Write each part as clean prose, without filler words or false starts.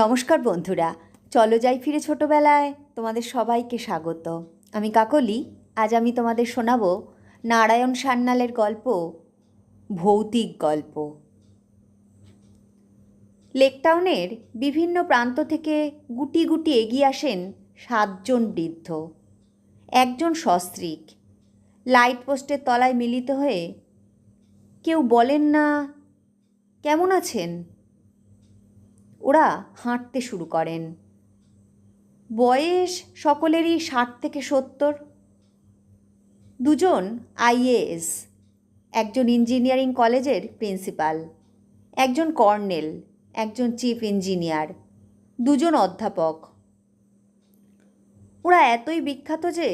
নমস্কার বন্ধুরা, চলো যাই ফিরে ছোটোবেলায় তোমাদের সবাইকে স্বাগত। আমি কাকলি। আজ আমি তোমাদের শোনাবো নারায়ণ সান্যালের গল্প ভৌতিক গল্প। লেকটাউনের বিভিন্ন প্রান্ত থেকে গুটি গুটি এগিয়ে আসেন 7জন বৃদ্ধ, একজন সস্ত্রীক। লাইট পোস্টের তলায় মিলিত হয়ে কেউ বলেন না, কেমন আছেন? ওরা হাঁটতে শুরু করেন। বয়স সকলেরই 60 থেকে 70। দুজন আইএএস, একজন ইঞ্জিনিয়ারিং কলেজের প্রিন্সিপাল, একজন কর্নেল, একজন চিফ ইঞ্জিনিয়ার, দুজন অধ্যাপক। ওরা এতই বিখ্যাত যে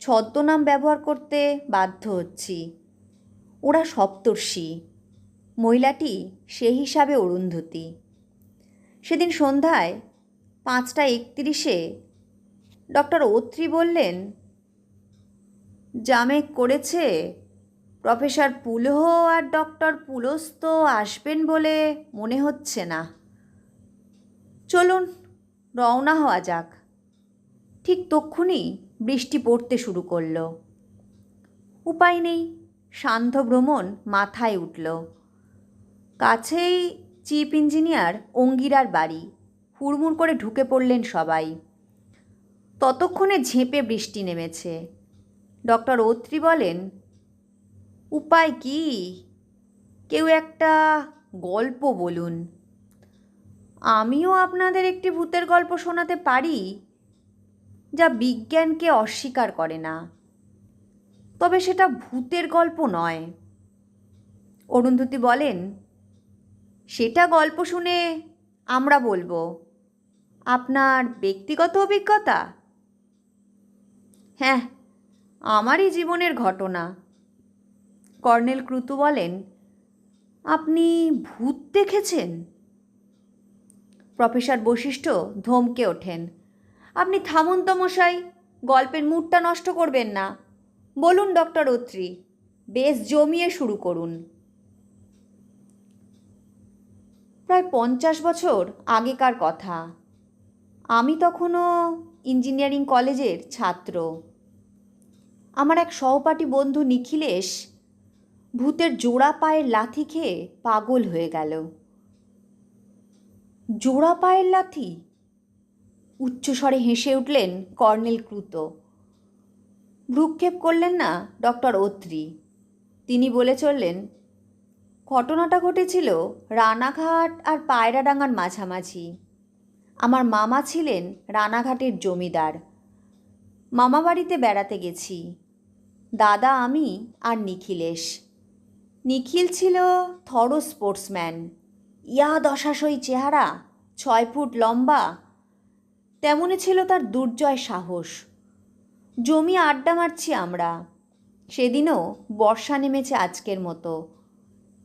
ছদ্মনাম ব্যবহার করতে বাধ্য হচ্ছি। ওরা সপ্তর্ষি, মহিলাটি সে হিসাবে অরুন্ধতী। সেদিন সন্ধ্যায় 5:31 ডক্টর অত্রি বললেন, জামেক করেছে প্রফেসর পুলহ আর ডক্টর পুলস্ত আসবেন বলে মনে হচ্ছে না। চলুন রওনা হওয়া যাক। ঠিক তক্ষুনি বৃষ্টি পড়তে শুরু করল। উপায় নেই, সান্ধ্য ভ্রমণ মাথায় উঠল। কাছেই চিফ ইঞ্জিনিয়ার অঙ্গিরার বাড়ি। হুড়মুড় করে ঢুকে পড়লেন সবাই। ততক্ষণে ঝেঁপে বৃষ্টি নেমেছে। ডক্টর অত্রি বলেন, উপায় কি? কেউ একটা গল্প বলুন। আমিও আপনাদের একটি ভূতের গল্প শোনাতে পারি, যা বিজ্ঞানকে অস্বীকার করে না, তবে সেটা ভূতের গল্প নয়। অরুন্ধতী বলেন, সেটা গল্প শুনে আমরা বলবো। আপনার ব্যক্তিগত অভিজ্ঞতা? হ্যাঁ, আমারই জীবনের ঘটনা। কর্নেল ক্রুতু বলেন, আপনি ভূত দেখেছেন? প্রফেসর বশিষ্ঠ ধমকে ওঠেন, আপনি থামুন তো মশাই, গল্পের মুডটা নষ্ট করবেন না। বলুন ডক্টর অত্রি, বেশ জমিয়ে শুরু করুন। প্রায় 50 বছর আগেকার কথা। আমি তখনও ইঞ্জিনিয়ারিং কলেজের ছাত্র। আমার এক সহপাঠী বন্ধু নিখিলেশ ভূতের জোড়া পায়ের লাথি খেয়ে পাগল হয়ে গেল। জোড়া পায়ের লাথি? উচ্চস্বরে হেসে উঠলেন কর্নেল ক্রুতো। ভ্রুক্ষেপ করলেন না ডক্টর অত্রি। তিনি বলে চললেন, ঘটনাটা ঘটেছিল রানাঘাট আর পায়রাডাঙ্গার মাঝামাঝি। আমার মামা ছিলেন রানাঘাটের জমিদার। মামা বাড়িতে বেড়াতে গেছি, দাদা, আমি আর নিখিলেশ। নিখিল ছিল থরো স্পোর্টসম্যান, ইয়া দশাশই চেহারা, 6 ফুট লম্বা। তেমনই ছিল তার দুর্জয় সাহস। জমি আড্ডা মারছি আমরা। সেদিনও বর্ষা নেমেছে আজকের মতো।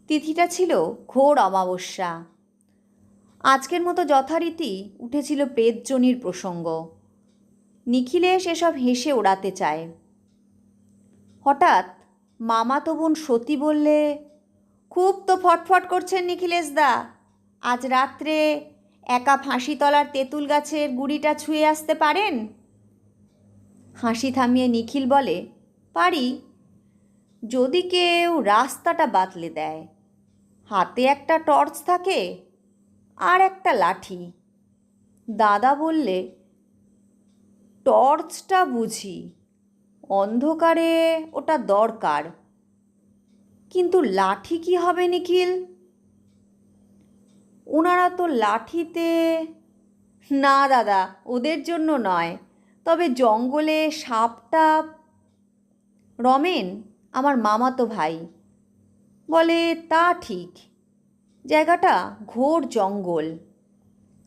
তিথিটা ছিল ঘোর অমাবস্যা। আজকের মতো যথারীতি উঠেছিল প্রেতজনির প্রসঙ্গ। নিখিলেশ এসব হেসে ওড়াতে চায়। হঠাৎ মামাতো বোন সতী বললে, খুব তো ফটফট করছেন নিখিলেশদা। আজ রাত্রে একা ফাঁসিতলার তেঁতুল গাছের গুড়িটা ছুঁয়ে আসতে পারেন? হাসি থামিয়ে নিখিল বলে, পারি, যদি কেউ রাস্তাটা বাতলে দেয়। হাতে একটা টর্চ থাকে আর একটা লাঠি। দাদা বললে, টর্চটা বুঝি, অন্ধকারে ওটা দরকার, কিন্তু লাঠি কি হবে নিখিল? ওনারা তো লাঠিতে। না দাদা, ওদের জন্য নয়, তবে জঙ্গলে সাপ টাপ। রমেন, আমার মামাতো ভাই, বলে, তা ঠিক, জায়গাটা ঘোর জঙ্গল।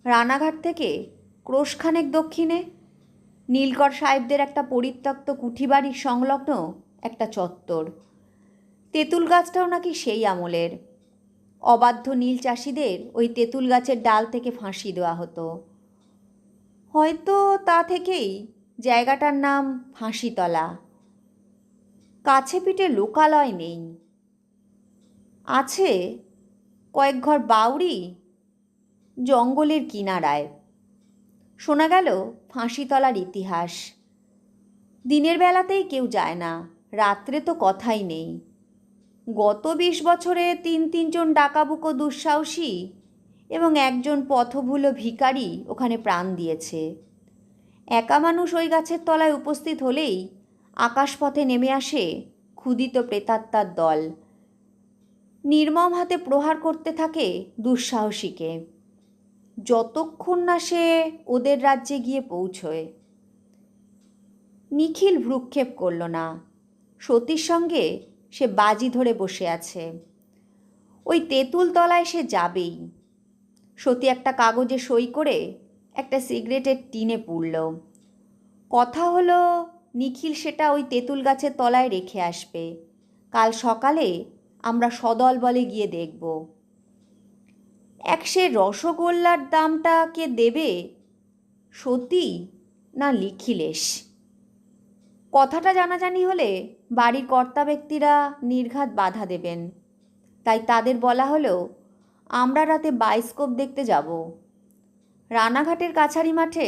রানাঘাট থেকে ক্রোশখানেক দক্ষিণে নীলকর সাহেবদের একটা পরিত্যক্ত কুঠিবাড়ির সংলগ্ন একটা চত্বর। তেঁতুল গাছটাও নাকি সেই আমলের। অবাধ্য নীল চাষিদের ওই তেঁতুল গাছের ডাল থেকে ফাঁসি দেওয়া হতো। হয়তো তা থেকেই জায়গাটার নাম ফাঁসিতলা। কাছে পিঠে লোকালয় নেই। আছে কয়েক ঘর বাউরি, জঙ্গলের কিনারায়। শোনা গেল ফাঁসিতলার ইতিহাস। দিনের বেলাতেই কেউ যায় না, রাত্রে তো কথাই নেই। গত 20 বছরে তিনজন ডাকাবুকো দুঃসাহসী এবং একজন পথভুলো ভিখারি ওখানে প্রাণ দিয়েছে। একা মানুষ ওই গাছের তলায় উপস্থিত হলেই আকাশপথে নেমে আসে ক্ষুধিত প্রেতাত্মার দল। নির্মম হাতে প্রহার করতে থাকে দুঃসাহসীকে, যতক্ষণ না সে ওদের রাজ্যে গিয়ে পৌঁছয়। নিখিল ভ্রুক্ষেপ করল না। সতীর সঙ্গে সে বাজি ধরে বসে আছে। ওই তেঁতুল তলায় সে যাবেই। সতী একটা কাগজে সই করে একটা সিগারেটের টিনে পুড়ল। কথা হলো নিখিল সেটা ওই তেঁতুল গাছের তলায় রেখে আসবে। কাল সকালে আমরা সদল বলে গিয়ে দেখব। সে রসগোল্লার দামটা কে দেবে, সতী না নিখিলেশ? কথাটা জানাজানি হলে বাড়ির কর্তা ব্যক্তিরা নির্ঘাত বাধা দেবেন। তাই তাদের বলা হলো আমরা রাতে বায়োস্কোপ দেখতে যাব। রানাঘাটের কাছারি মাঠে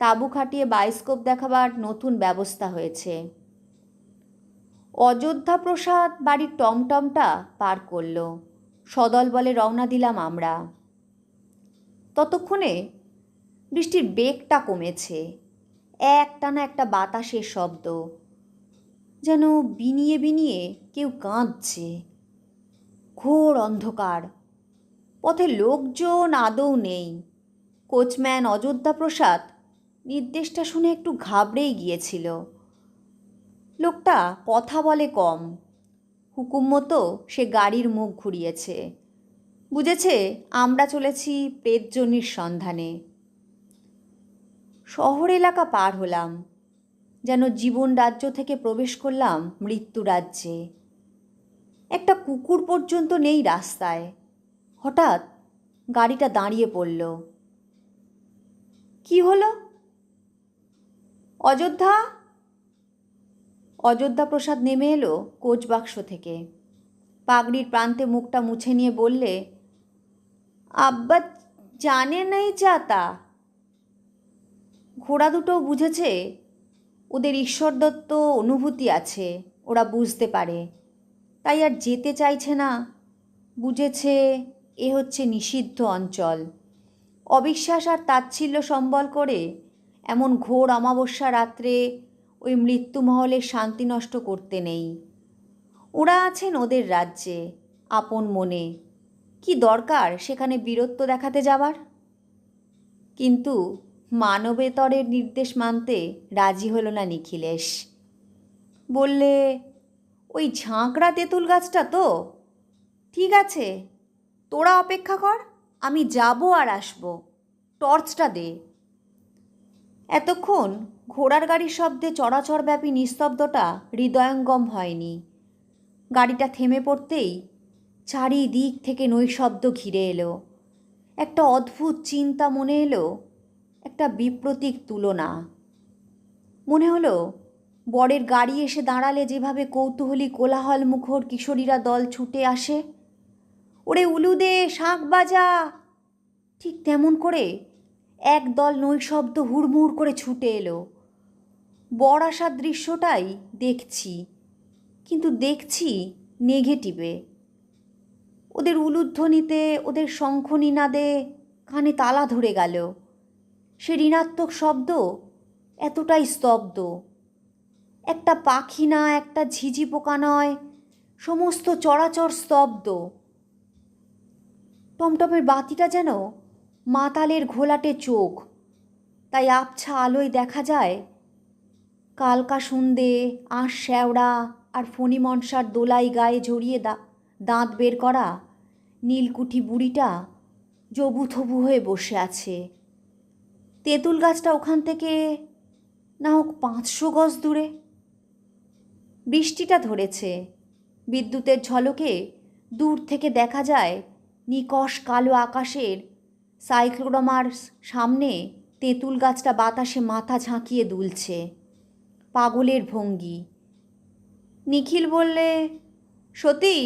তাঁবু খাটিয়ে বায়োস্কোপ দেখাবার নতুন ব্যবস্থা হয়েছে। অযোধ্যা প্রসাদ বাড়ির টমটমটা পার করল। সদল বলে রওনা দিলাম আমরা। ততক্ষণে বৃষ্টির বেগটা কমেছে। একটানা একটা বাতাসের শব্দ, যেন বিনিয়ে বিনিয়ে কেউ কাঁদছে। ঘোর অন্ধকার। পথে লোকজন আদৌ নেই। কোচম্যান অযোধ্যা প্রসাদ নির্দেশটা শুনে একটু ঘাবড়েই গিয়েছিল। লোকটা কথা বলে কম। হুকুম মতো সে গাড়ির মুখ ঘুরিয়েছে। বুঝেছে আমরা চলেছি প্রেতজনির সন্ধানে। শহর এলাকা পার হলাম, যেন জীবন রাজ্য থেকে প্রবেশ করলাম মৃত্যু রাজ্যে। একটা কুকুর পর্যন্ত নেই রাস্তায়। হঠাৎ গাড়িটা দাঁড়িয়ে পড়ল। কি হলো? অযোধ্যা? অযোধ্যা প্রসাদ নেমে এলো কোচ বাক্স থেকে। পাগড়ির প্রান্তে মুখটা মুছে নিয়ে বললে, আব্বা জানে নাই যাতা। ঘোড়া দুটো বুঝেছে ওদের ঈশ্বরদত্ত অনুভূতি আছে, ওরা বুঝতে পারে, তাই আর যেতে চাইছে না। বুঝেছে এ হচ্ছে নিষিদ্ধ অঞ্চল। অবিশ্বাস আর তাচ্ছিল্য সম্বল করে এমন ঘোর অমাবস্যা রাত্রে ওই মৃত্যুমহলের শান্তি নষ্ট করতে নেই। ওরা আছেন ওদের রাজ্যে আপন মনে। কি দরকার সেখানে বীরত্ব দেখাতে যাবার? কিন্তু মানবেতরের নির্দেশ মানতে রাজি হলো না নিখিলেশ। বললে, ওই ঝাঁকড়া তেঁতুল গাছটা তো? ঠিক আছে, তোরা অপেক্ষা কর, আমি যাব আর আসব। টর্চটা দে। এতক্ষণ ঘোড়ার গাড়ির শব্দে চরাচরব্যাপী নিস্তব্ধতা হৃদয়ঙ্গম হয়নি। গাড়িটা থেমে পড়তেই চারিদিক থেকে নৈশব্দ ঘিরে এলো। একটা অদ্ভুত চিন্তা মনে এলো, একটা বিপ্রতীক তুলনা। মনে হলো বরের গাড়ি এসে দাঁড়ালে যেভাবে কৌতূহলী কোলাহল মুখর কিশোরীরা দল ছুটে আসে, ওরে উলুদে শাঁখ বাজা, ঠিক তেমন করে এক দল নৈশব্দ হুড়মুড় করে ছুটে এলো। বর আসার দৃশ্যটাই দেখছি, কিন্তু দেখছি নেগেটিভে। ওদের উলুধ্বনিতে, ওদের শঙ্খনিনাদে কানে তালা ধরে গেল। সে ঋণাত্মক শব্দ এতটাই স্তব্ধ। একটা পাখি না, একটা ঝিঝি পোকা নয়, সমস্ত চরাচর স্তব্ধ। টমটমের বাতিটা যেন মাতালের ঘোলাটে চোখ, তাই আবছা আলোয় দেখা যায় কালকা সন্ধে আঁশ শ্যাওড়া আর ফণিমনসার দোলাই গায়ে জড়িয়ে দাঁত বের করা নীলকুঠি বুড়িটা জবুথবু হয়ে বসে আছে। তেঁতুল গাছটা ওখান থেকে না হোক 500 গজ দূরে। বৃষ্টিটা ধরেছে। বিদ্যুতের ঝলকে দূর থেকে দেখা যায় নিকষ কালো আকাশের সাইক্লোরমার সামনে তেঁতুল গাছটা বাতাসে মাথা ঝাঁকিয়ে দুলছে, পাগলের ভঙ্গি। নিখিল বললে, সতী,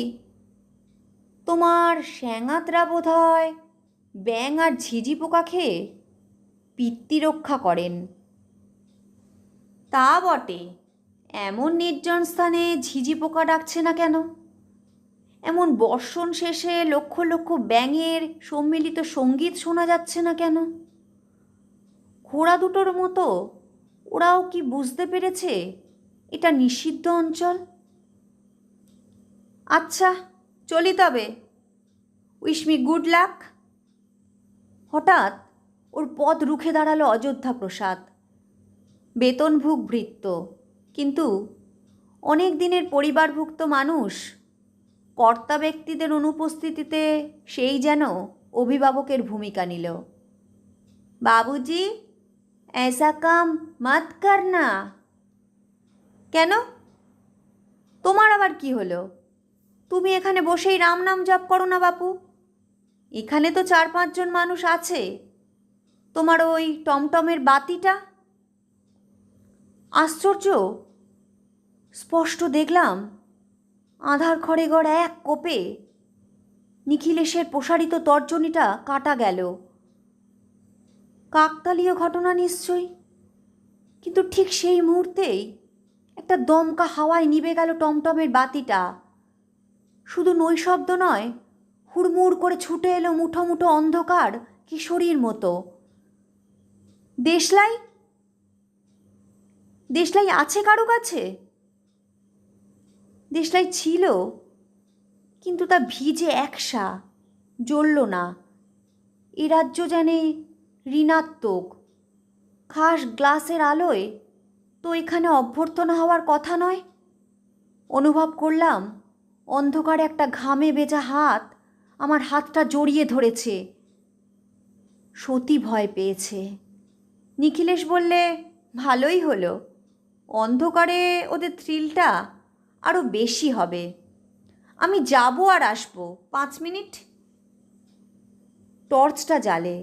তোমার শ্যাঙাতরা বোধ হয় ব্যাঙ আর ঝিঝি পোকা খেয়ে পিত্তি রক্ষা করেন। তা বটে, এমন নির্জন স্থানে ঝিঝি পোকা ডাকছে না কেন? এমন বর্ষণ শেষে লক্ষ লক্ষ ব্যাঙের সম্মিলিত সঙ্গীত শোনা যাচ্ছে না কেন? ঘোড়া দুটোর মতো ওরাও কি বুঝতে পেরেছে এটা নিষিদ্ধ অঞ্চল? আচ্ছা, চলি তবে। Wish me good luck. হঠাৎ ওর পথ রুখে দাঁড়ালো অযোধ্যা প্রসাদ। বেতনভুক ভৃত্য, কিন্তু অনেক দিনের পরিবারভুক্ত মানুষ। কর্তা ব্যক্তিদের অনুপস্থিতিতে সেই যেন অভিভাবকের ভূমিকা নিল। বাবুজি, ऐसा काम मत करना। কেন? তোমার আবার কি হলো? তুমি এখানে বসেই রাম নাম জপ করো না বাপু? এখানে তো 4-5 জন মানুষ আছে। তোমার ওই টমটমের বাতিটা। আশ্চর্য, স্পষ্ট দেখলাম আধার ঘরে গড় এক কোপে নিখিলেশের প্রসারিত তর্জনীটা কাটা গেল। কাকতালীয় ঘটনা নিশ্চয়ই, কিন্তু ঠিক সেই মুহূর্তেই একটা দমকা হাওয়ায় নিভে গেল টমটমের বাতিটা। শুধু নৈশব্দ নয়, হুড়মুড় করে ছুটে এলো মুঠো মুঠো অন্ধকার কিশোরীর মতো। দেশলাই, দেশলাই আছে কারো কাছে? দেশলাই ছিল, কিন্তু তা ভিজে একসা, জ্বলল না। এ রাজ্য যেন ঋণাত্মক। খাস গ্লাসের আলোয় তো এখানে অভ্যর্থনা হওয়ার কথা নয়। অনুভব করলাম অন্ধকারে একটা ঘামে ভেজা হাত আমার হাতটা জড়িয়ে ধরেছে। সতী ভয় পেয়েছে। নিখিলেশ বললে, ভালোই হলো, অন্ধকারে ওদের থ্রিলটা আরও বেশি হবে। আমি যাব আর আসবো 5 মিনিট। টর্চটা জ্বালে,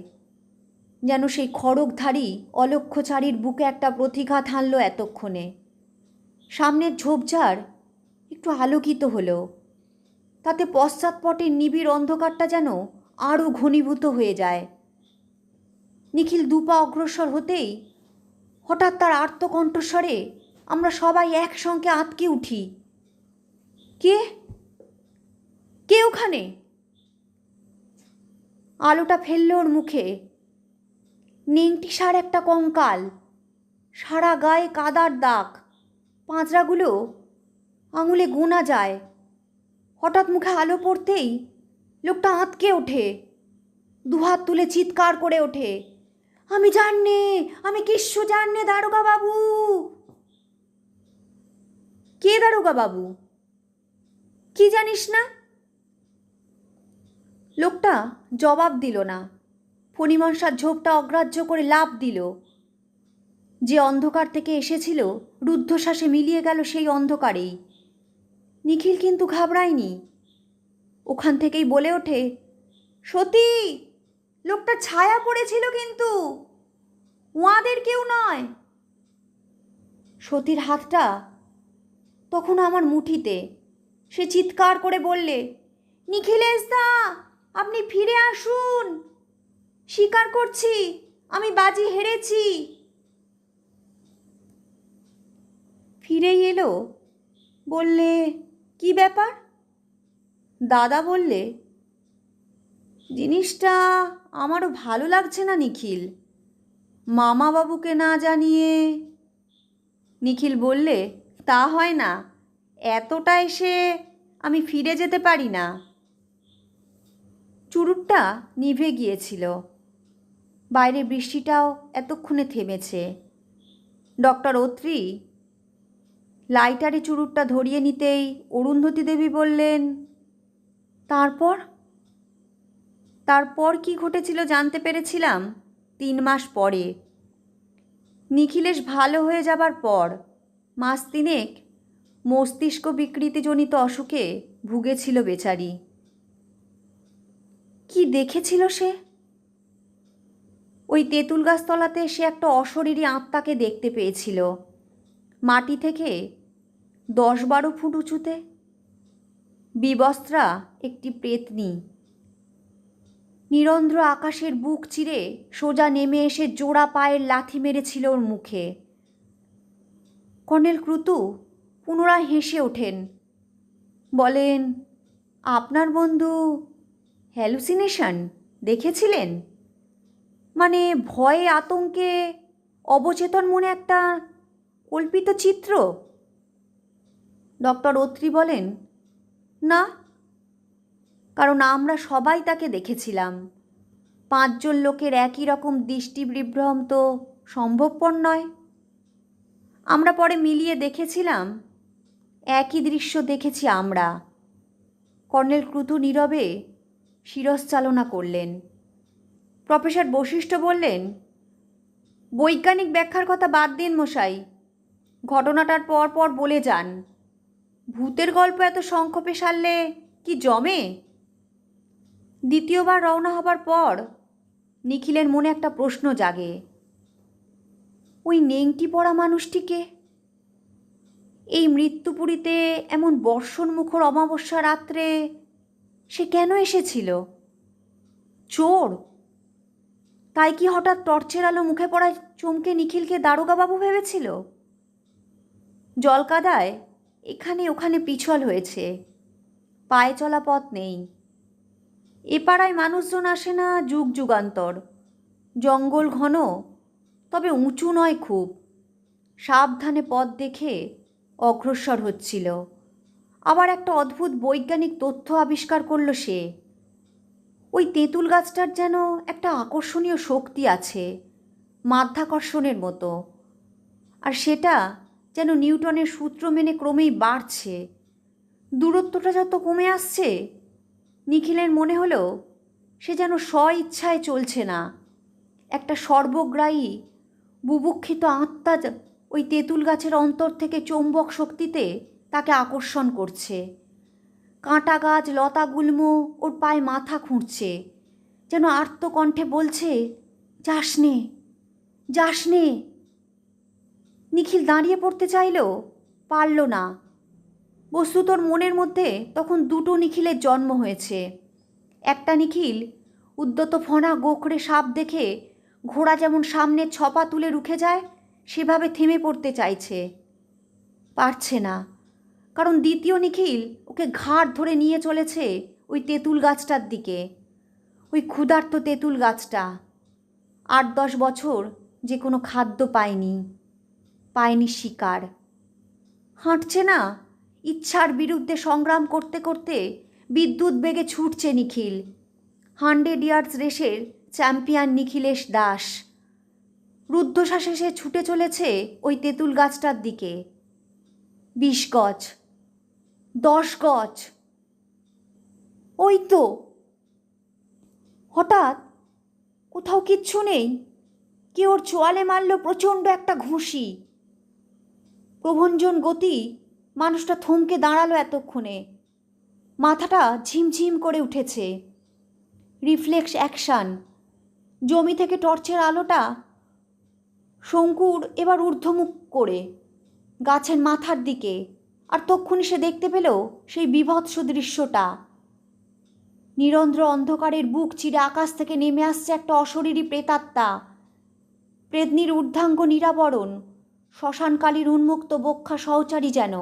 যেন সেই খড়গধারী অলক্ষ্যচারীর বুকে একটা প্রতিঘাত হানল এতক্ষণে। সামনের ঝোপঝাড় একটু আলোকিত হলো, তাতে পশ্চাৎপটের নিবিড় অন্ধকারটা যেন আরও ঘনীভূত হয়ে যায়। নিখিল দুপা অগ্রসর হতেই হঠাৎ তার আর্তকণ্ঠস্বরে আমরা সবাই একসঙ্গে আঁতকে উঠি। কে কে ওখানে? আলোটা ফেলল ওর মুখে। নেংটিসার একটা কঙ্কাল, সারা গায়ে কাদার দাগ, পাঁজরাগুলো আঙুলে গোনা যায়। হঠাৎ মুখে আলো পড়তেই লোকটা আঁতকে ওঠে, দুহাত তুলে চিৎকার করে ওঠে, আমি জাননে, আমি কিচ্ছু জাননে দারোগা বাবু। কে দারোগা বাবু? কি জানিস না? লোকটা জবাব দিল না। ফণিমনসার ঝোপটা অগ্রাহ্য করে লাফ দিল। যে অন্ধকার থেকে এসেছিল রুদ্ধশ্বাসে মিলিয়ে গেল সেই অন্ধকারেই। নিখিল কিন্তু ঘাবড়ায়নি। ওখান থেকেই বলে ওঠে, সতী, লোকটা ছায়া পড়েছিল, কিন্তু ওয়াদের কেউ নয়। সতীর হাতটা তখন আমার মুঠিতে। সে চিৎকার করে বললে, নিখিলেশ দা, আপনি ফিরে আসুন। স্বীকার করছি, আমি বাজি হেরেছি। ফিরেই এলো, বললে, কি ব্যাপার? দাদা বললে, জিনিসটা আমারও ভালো লাগছে না নিখিল, মামাবাবুকে না জানিয়ে। নিখিল বললে, তা হয় না, এতটা এসে আমি ফিরে যেতে পারি না। চুরুটটা নিভে গিয়েছিল। বাইরে বৃষ্টিটাও এতক্ষণে থেমেছে। ডক্টর অত্রি লাইটারে চুরুটটা ধরিয়ে নিতেই অরুন্ধতী দেবী বললেন, তারপর? তারপর কি ঘটেছিল জানতে পেরেছিলাম 3 মাস পরে। নিখিলেশ ভালো হয়ে যাবার পর 3 মাস মস্তিষ্ক বিকৃতিজনিত অসুখে ভুগেছিল বেচারি। কি দেখেছিল সে? ওই তেঁতুল গাছতলাতে সে একটা অশরীরী আত্মাকে দেখতে পেয়েছিল, মাটি থেকে 10-12 ফুট উঁচুতে, বিবস্ত্রা একটি প্রেতনী। নিরন্ধ্র আকাশের বুক চিরে সোজা নেমে এসে জোড়া পায়ের লাথি মেরেছিল ওর মুখে। কর্নেল ক্রুতু পুনরায় হেসে ওঠেন, বলেন, আপনার বন্ধু হ্যালুসিনেশন দেখেছিলেন? মানে ভয়ে আতঙ্কে অবচেতন মনে একটা কল্পিত চিত্র? ডক্টর অত্রি বলেন, না, কারণ আমরা সবাই তাকে দেখেছিলাম। 5 জন লোকের একই রকম দৃষ্টি বিভ্রম তো সম্ভবপর নয়। আমরা পরে মিলিয়ে দেখেছিলাম, একই দৃশ্য দেখেছি আমরা। কর্নেল ক্রুতু নীরবে শিরশ্চালনা করলেন। প্রফেসর বশিষ্ঠ বললেন, বৈজ্ঞানিক ব্যাখ্যার কথা বাদ দিন মশাই, ঘটনাটার পর পর বলে যান। ভূতের গল্প এত সংক্ষেপে সারলে কি জমে? দ্বিতীয়বার রওনা হবার পর নিখিলের মনে একটা প্রশ্ন জাগে, ওই নেংটি পড়া মানুষটিকে এই মৃত্যুপুরীতে এমন বর্ষণমুখর অমাবস্যা রাত্রে সে কেন এসেছিল? চোর? তাই কি হঠাৎ টর্চের আলো মুখে পড়ায় চমকে নিখিলকে দারোগাবাবু ভেবেছিল? জলকাদায় এখানে ওখানে পিছল হয়েছে, পায়ে চলা পথ নেই। এ পাড়ায় মানুষজন আসে না যুগ যুগান্তর। জঙ্গল ঘন, তবে উঁচু নয় খুব। সাবধানে পথ দেখে অগ্রসর হচ্ছিল। আবার একটা অদ্ভুত বৈজ্ঞানিক তথ্য আবিষ্কার করল সে। ওই তেঁতুল গাছটার যেন একটা আকর্ষণীয় শক্তি আছে, মাধ্যাকর্ষণের মতো, আর সেটা যেন নিউটনের সূত্র মেনে ক্রমেই বাড়ছে। দূরত্বটা যত কমে আসছে, নিখিলের মনে হলো সে যেন স্ব-ইচ্ছায় চলছে না। একটা সর্বগ্রাহী বুভুক্ষিত আত্মা ওই তেঁতুল গাছের অন্তর থেকে চৌম্বক শক্তিতে তাকে আকর্ষণ করছে। কাঁটা গাছ লতাগুল্ম ওর পায়ে মাথা খুঁড়ছে, যেন আর্তকণ্ঠে বলছে, যাস নে, যাস নে। নিখিল দাঁড়িয়ে পড়তে চাইল, পারল না। বস্তুত ওর মনের মধ্যে তখন দুটো নিখিলের জন্ম হয়েছে। একটা নিখিল উদ্যত ফণা গোখরে সাপ দেখে ঘোড়া যেমন সামনের ছপা তুলে রুখে যায় সেভাবে থেমে পড়তে চাইছে, পারছে না। কারণ দ্বিতীয় নিখিল ওকে ঘাড় ধরে নিয়ে চলেছে ওই তেঁতুল গাছটার দিকে। ওই ক্ষুধার্ত তেঁতুল গাছটা 8-10 বছর যে কোনো খাদ্য পায়নি শিকার। হাঁটছে না, ইচ্ছার বিরুদ্ধে সংগ্রাম করতে করতে বিদ্যুৎ বেগে ছুটছে নিখিল। 100 ইয়ার্স রেসের চ্যাম্পিয়ন নিখিলেশ দাস। রুদ্ধশ্বাসে সে ছুটে চলেছে ওই তেঁতুল গাছটার দিকে। 20 গজ, 10 গজ, ওই তো। হঠাৎ কোথাও কিচ্ছু নেই, কে ওর চোয়ালে মারল প্রচণ্ড একটা ঘুষি। প্রভঞ্জন গতি, মানুষটা থমকে দাঁড়ালো এতক্ষণে। মাথাটা ঝিমঝিম করে উঠেছে। Reflex action. জমি থেকে টর্চের আলোটা শঙ্কুর এবার ঊর্ধ্বমুখ করে গাছের মাথার দিকে, আর তক্ষুনি সে দেখতে পেল সেই বীভৎস দৃশ্যটা। নিরন্ধ্র অন্ধকারের বুক চিরে আকাশ থেকে নেমে আসছে একটা অশরীরী প্রেতাত্মা। প্রেতনির ঊর্ধ্বাঙ্গ নিরাবরণ, শ্মশানকালীর উন্মুক্ত বক্ষা সহচারী যেন।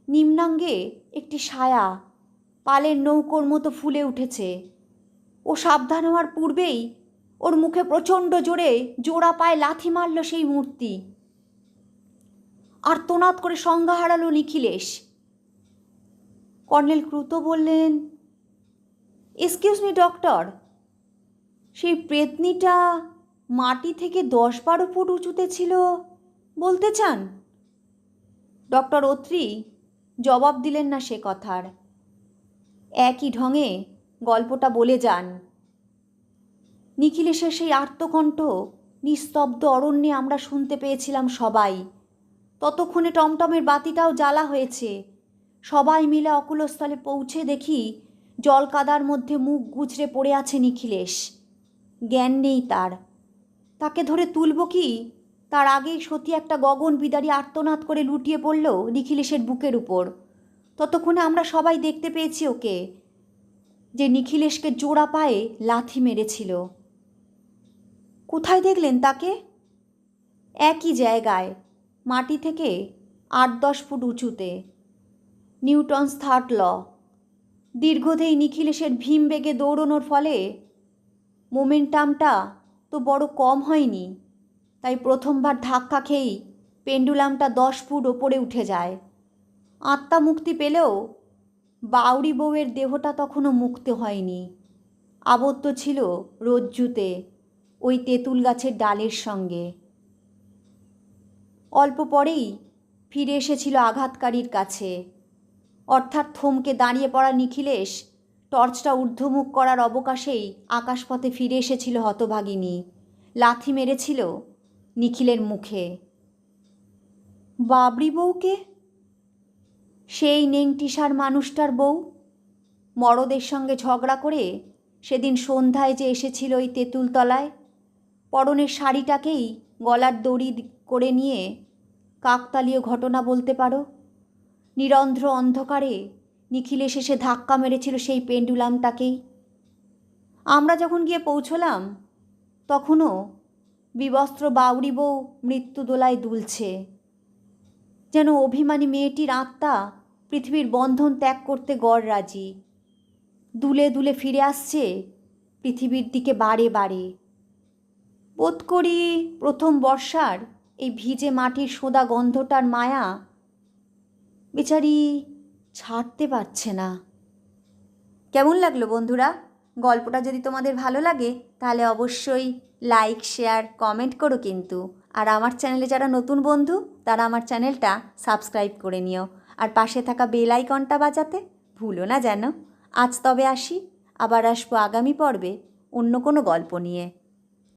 নিম্নাঙ্গে একটি ছায়া পালের নৌকোর মতো ফুলে উঠেছে। ও সাবধান হওয়ার পূর্বেই ওর মুখে প্রচণ্ড জোরে জোড়া পায়ে লাথি মারল সেই মূর্তি। আর্তনাদ করে সংজ্ঞা হারালো নিখিলেশ। কর্নেল ক্রুতো বললেন, এক্সকিউজ মি ডক্টর, সেই প্রেতনিটা মাটি থেকে 10-12 ফুট উঁচুতে ছিল বলতে চান? ডক্টর অত্রি জবাব দিলেন না সে কথার। একই ঢঙে গল্পটা বলে যান। নিখিলেশের সেই আর্তকণ্ঠ নিস্তব্ধ অরণ্যে আমরা শুনতে পেয়েছিলাম সবাই। ততক্ষণে টমটমের বাতিটাও জ্বালা হয়েছে। সবাই মিলে অকুলস্থলে পৌঁছে দেখি জলকাদার মধ্যে মুখ গুজরে পড়ে আছে নিখিলেশ। জ্ঞান নেই তার। তাকে ধরে তুলব কি তার আগেই সতী একটা গগন বিদারী আর্তনাদ করে লুটিয়ে পড়ল নিখিলেশের বুকের উপর। ততক্ষণে আমরা সবাই দেখতে পেয়েছি ওকে। যে নিখিলেশকে জোড়া পায়ে লাথি মেরেছিল। কোথায় দেখলেন তাকে? একই জায়গায়, মাটি থেকে 8-10 ফুট উঁচুতে। Newton's third law. দীর্ঘদেহী নিখিলেশের ভীম বেগে দৌড়নোর ফলে মোমেন্টামটা তো বড় কম হয়নি, তাই প্রথমবার ধাক্কা খেয়েই পেন্ডুলামটা 10 ফুট ওপরে উঠে যায়। আত্মা মুক্তি পেলেও বাউরি বউয়ের দেহটা তখনও মুক্ত হয়নি, আবদ্ধ ছিল রজ্জুতে ওই তেঁতুল গাছের ডালের সঙ্গে। অল্প পরেই ফিরে এসেছিল আঘাতকারীর কাছে, অর্থাৎ থমকে দাঁড়িয়ে পড়া নিখিলেশ টর্চটা ঊর্ধ্বমুখ করার অবকাশেই আকাশপথে ফিরে এসেছিল হতভাগিনী, লাথি মেরেছিল নিখিলের মুখে। বাবরি বউকে? সেই নেংটিসার মানুষটার বউ, মরদের সঙ্গে ঝগড়া করে সেদিন সন্ধ্যায় যে এসেছিল ওই তেঁতুলতলায়, পরনের শাড়িটাকেই গলার দড়ি করে নিয়ে কাকতালীয় ঘটনা বলতে পারো। নিরন্ধ্র অন্ধকারে নিখিলেশ এসে ধাক্কা মেরেছিল সেই পেন্ডুলামটাকেই। আমরা যখন গিয়ে পৌঁছলাম তখনও বিবস্ত্র বাউরি বউ মৃত্যুদোলায় দুলছে, যেন অভিমানী মেয়েটির আত্মা পৃথিবীর বন্ধন ত্যাগ করতে গড় রাজি। দুলে দুলে ফিরে আসছে পৃথিবীর দিকে বারে বারে। বোধ করি প্রথম বর্ষার এই ভিজে মাটির সোঁদা গন্ধটার মায়া বেচারি ছাড়তে পারছে না। কেমন লাগলো বন্ধুরা? গল্পটা যদি তোমাদের ভালো লাগে তাহলে অবশ্যই লাইক, শেয়ার, কমেন্ট করো কিন্তু। আর আমার চ্যানেলে যারা নতুন বন্ধু তারা আমার চ্যানেলটা সাবস্ক্রাইব করে নিও, আর পাশে থাকা বেল আইকনটা বাজাতে ভুলো না যেন। আজ তবে আসি, আবার আসবো আগামী পর্বে অন্য কোনো গল্প নিয়ে।